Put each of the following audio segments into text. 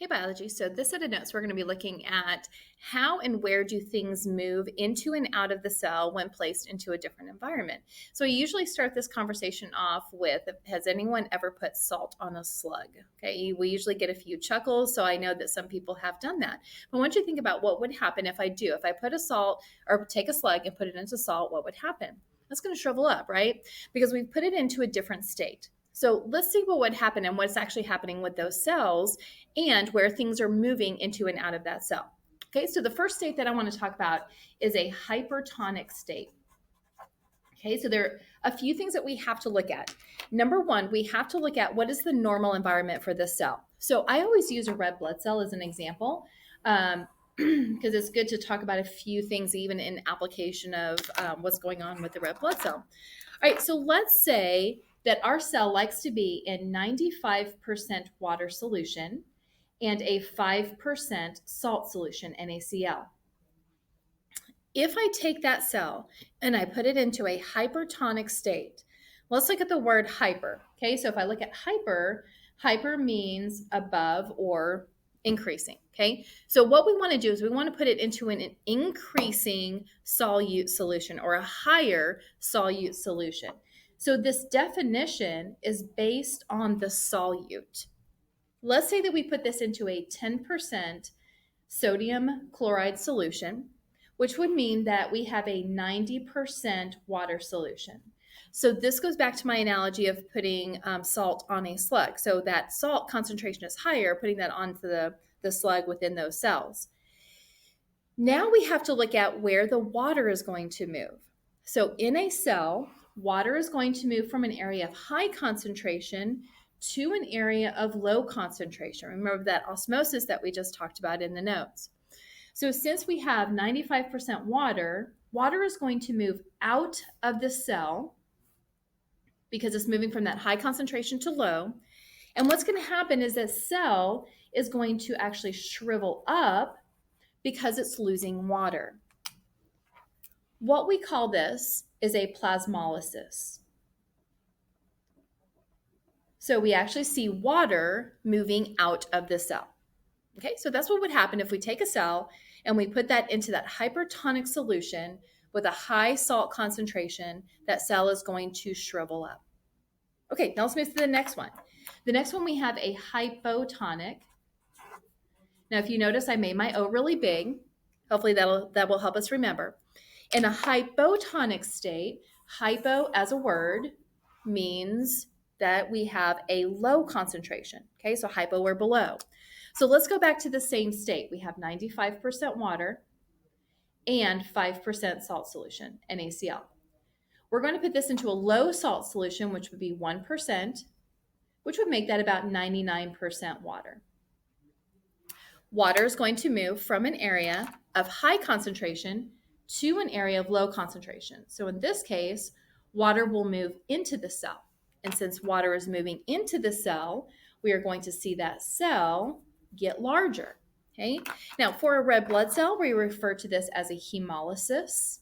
Hey, biology. So this set of notes, we're going to be looking at how and where do things move into and out of the cell when placed into a different environment. So I usually start this conversation off with, has anyone ever put salt on a slug? Okay, we usually get a few chuckles, so I know that some people have done that. But I want you to think about what would happen if I do. If I put a salt or take a slug and put it into salt, what would happen? That's going to shrivel up, right? Because we've put it into a different state. So let's see what would happen and what's actually happening with those cells and where things are moving into and out of that cell. Okay, so the first state that I want to talk about is a hypertonic state. Okay, so there are a few things that we have to look at. Number one, we have to look at what is the normal environment for this cell. So I always use a red blood cell as an example because it's good to talk about a few things even in application of what's going on with the red blood cell. All right, so let's say that our cell likes to be in 95% water solution and a 5% salt solution, NaCl. If I take that cell and I put it into a hypertonic state, let's look at the word hyper. Okay, so if I look at hyper, hyper means above or increasing. Okay, so what we want to do is we want to put it into an increasing solute solution or a higher solute solution. So this definition is based on the solute. Let's say that we put this into a 10% sodium chloride solution, which would mean that we have a 90% water solution. So this goes back to my analogy of putting salt on a slug. So that salt concentration is higher, putting that onto the slug within those cells. Now we have to look at where the water is going to move. So in a cell, water is going to move from an area of high concentration to an area of low concentration. Remember that osmosis that we just talked about in the notes. So since we have 95% water, water is going to move out of the cell because it's moving from that high concentration to low. And what's going to happen is that cell is going to actually shrivel up because it's losing water. What we call this is a plasmolysis. So we actually see water moving out of the cell. Okay, so that's what would happen if we take a cell and we put that into that hypertonic solution with a high salt concentration. That cell is going to shrivel up. Okay, now let's move to the next one. The next one we have a hypotonic. Now, if you notice, I made my O really big. Hopefully that will help us remember. In a hypotonic state, hypo as a word means that we have a low concentration. Okay, so hypo or below. So let's go back to the same state. We have 95% water and 5% salt solution, NaCl. We're going to put this into a low salt solution, which would be 1%, which would make that about 99% water. Water is going to move from an area of high concentration to an area of low concentration. So in this case, water will move into the cell. And since water is moving into the cell, we are going to see that cell get larger. Okay. Now, for a red blood cell, we refer to this as a hemolysis.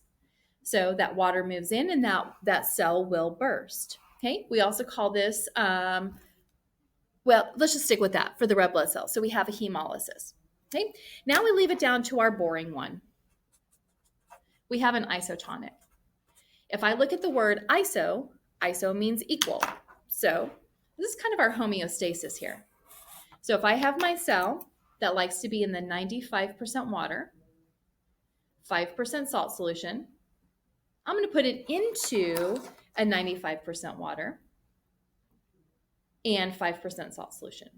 So that water moves in and that cell will burst. Okay. We also call this, let's just stick with that for the red blood cell. So we have a hemolysis. Okay. Now we leave it down to our boring one. We have an isotonic. If I look at the word iso means equal. So this is kind of our homeostasis here. So if I have my cell that likes to be in the 95% water, 5% salt solution, I'm going to put it into a 95% water and 5% salt solution.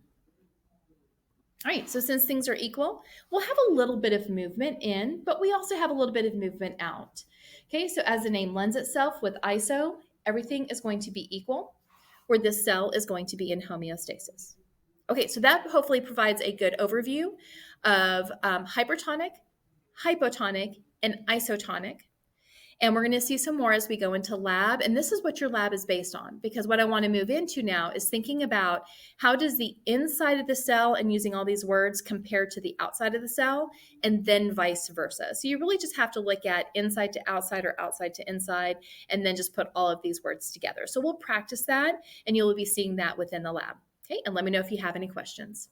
All right, so since things are equal, we'll have a little bit of movement in, but we also have a little bit of movement out. Okay, so as the name lends itself with iso, everything is going to be equal, where this cell is going to be in homeostasis. Okay, so that hopefully provides a good overview of hypertonic, hypotonic, and isotonic. And we're going to see some more as we go into lab. And this is what your lab is based on, because what I want to move into now is thinking about how does the inside of the cell and using all these words compare to the outside of the cell, and then vice versa. So you really just have to look at inside to outside or outside to inside, and then just put all of these words together. So we'll practice that, and you'll be seeing that within the lab. Okay, and let me know if you have any questions.